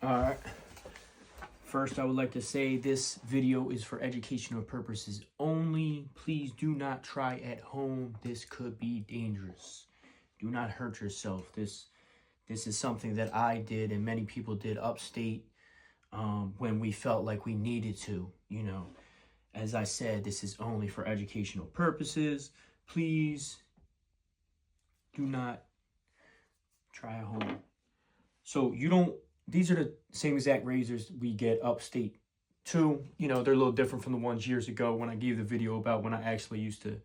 Alright. First, I would like to say this video is for educational purposes only. Please do not try at home. This could be dangerous. Do not hurt yourself. This is something that I did and many people did upstate when we felt like we needed to, you know. As I said, this is only for educational purposes. Please do not try at home. So these are the same exact razors we get upstate too. You know, they're a little different from the ones years ago when I gave the video about when I actually used to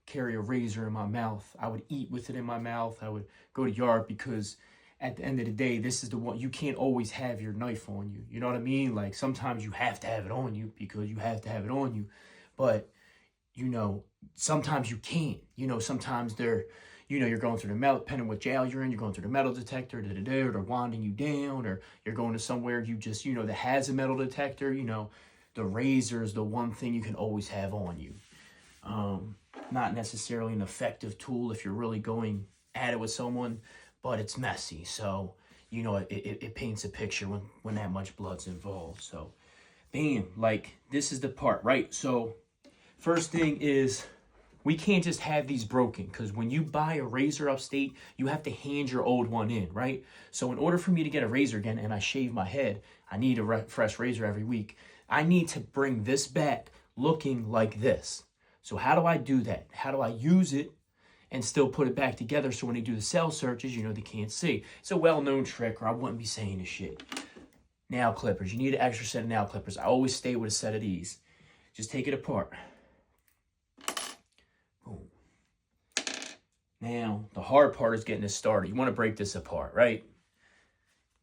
carry a razor in my mouth. I would eat with it in my mouth. I would go to yard because at the end of the day, this is the one, you can't always have your knife on you. You know what I mean? Like sometimes you have to have it on you because you have to have it on you. But, you know, sometimes you can't. You know, sometimes you're going through the metal, depending what jail you're in, you're going through the metal detector, or they're winding you down, or you're going to somewhere that has a metal detector. You know, the razor is the one thing you can always have on you. Not necessarily an effective tool if you're really going at it with someone, but it's messy. So, you know, it paints a picture when that much blood's involved. So, bam, like this is the part, right? So, first thing is, we can't just have these broken because when you buy a razor upstate, you have to hand your old one in, right? So in order for me to get a razor again and I shave my head, I need a fresh razor every week. I need to bring this back looking like this. So how do I do that? How do I use it and still put it back together so when they do the cell searches, you know, they can't see? It's a well-known trick or I wouldn't be saying this shit. Nail clippers. You need an extra set of nail clippers. I always stay with a set of these. Just take it apart. Boom. Now, the hard part is getting this started. You want to break this apart, right?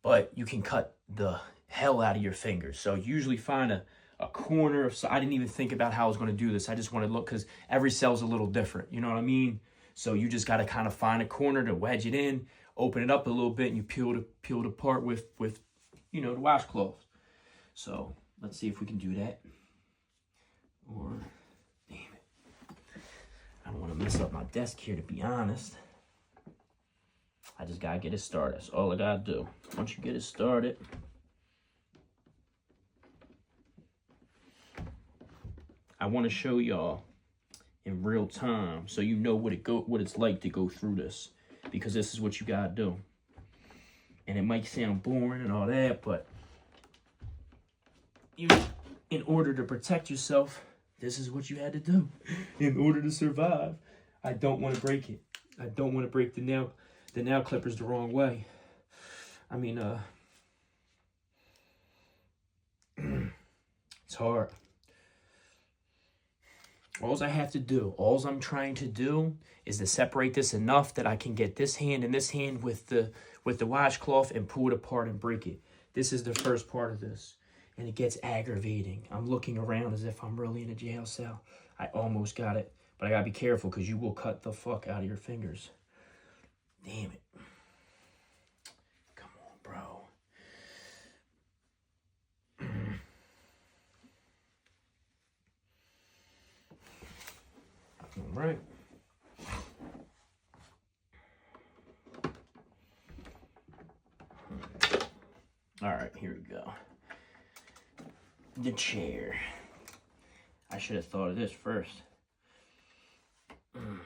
But you can cut the hell out of your fingers. So usually find a corner of, so I didn't even think about how I was going to do this. I just want to look, because every cell's a little different. You know what I mean? So you just got to kind of find a corner to wedge it in, open it up a little bit, and you peel it apart with you know, the washcloth. So let's see if we can do that. Or, damn it. I don't want to mess up my desk here, to be honest. I just got to get it started. That's all I got to do. Once you get it started, I want to show y'all in real time so you know what it's like to go through this, because this is what you got to do. And it might sound boring and all that, but in order to protect yourself, this is what you had to do in order to survive. I don't want to break it. I don't want to break the nail clippers the wrong way. I mean, it's hard. All I have to do, all I'm trying to do is to separate this enough that I can get this hand and this hand with the washcloth and pull it apart and break it. This is the first part of this. And it gets aggravating. I'm looking around as if I'm really in a jail cell. I almost got it, but I gotta be careful because you will cut the fuck out of your fingers. Damn it. Come on, bro. All right. All right, here we go. The chair. I should have thought of this first. Alright.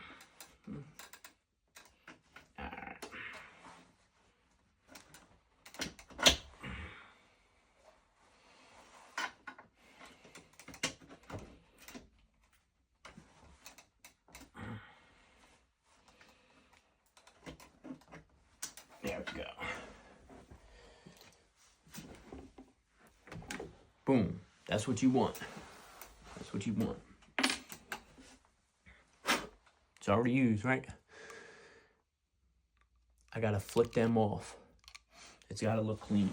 There we go. Boom. That's what you want. That's what you want. It's already used, right? I gotta flick them off. It's gotta look clean.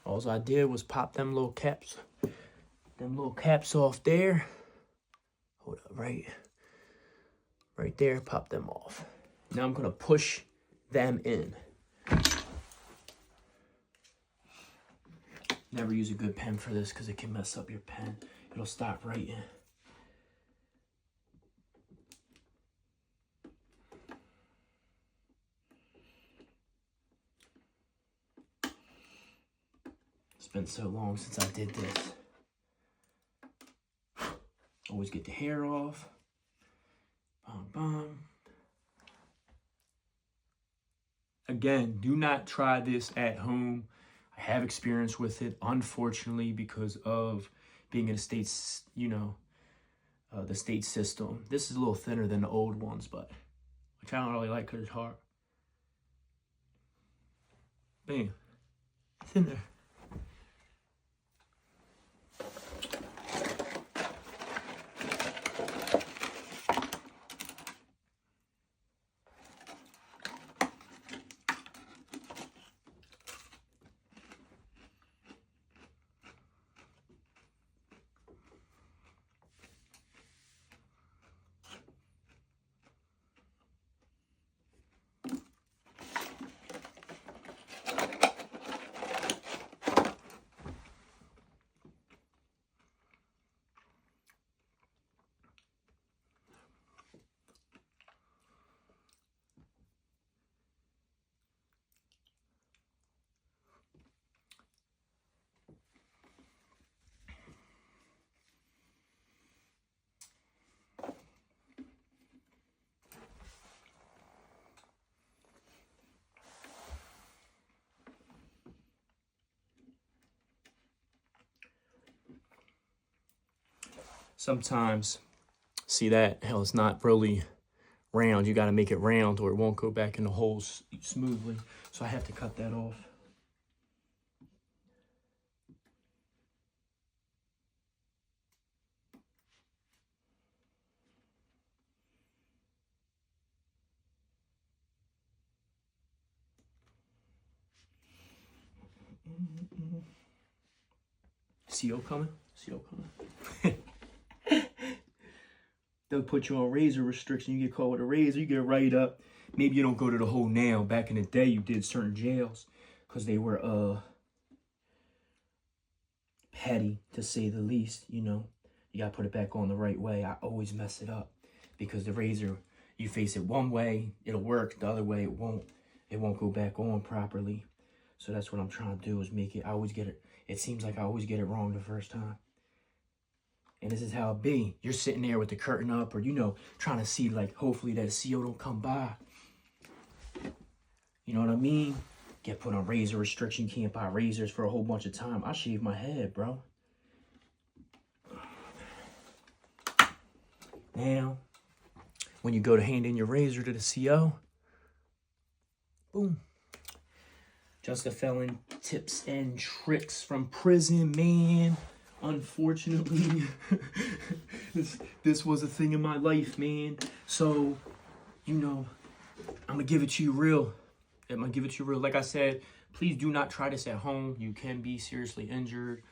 All I did was pop them little caps off there. Hold up, right there, pop them off. Now I'm gonna push them in. Never use a good pen for this because it can mess up your pen. It'll stop writing. It's been so long since I did this. Always get the hair off. Bum, bum. Again, do not try this at home. I have experience with it, unfortunately, because of being in a state's, you know, the state system. This is a little thinner than the old ones, but which I don't really like because it's hard. Bam. It's in there. Sometimes, see that? Hell, it's not really round. You got to make it round or it won't go back in the holes smoothly. So I have to cut that off. CO coming? CO coming. They'll put you on razor restriction. You get caught with a razor, you get right up. Maybe you don't go to the hole now. Back in the day, you did certain jails because they were petty, to say the least. You know, you got to put it back on the right way. I always mess it up because the razor, you face it one way, it'll work. The other way, it won't. It won't go back on properly. So that's what I'm trying to do, is make it. I always get it. It seems like I always get it wrong the first time. And this is how it be. You're sitting there with the curtain up, or, you know, trying to see, like, hopefully that CO don't come by. You know what I mean? Get put on razor restriction. You can't buy razors for a whole bunch of time. I shave my head, bro. Now, when you go to hand in your razor to the CO, boom. Just a felon tips and tricks from prison, man. Unfortunately, this was a thing in my life, man. So, you know, I'm going to give it to you real. I'm going to give it to you real. Like I said, please do not try this at home. You can be seriously injured.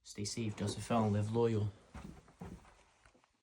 Stay safe, just a felon, live loyal.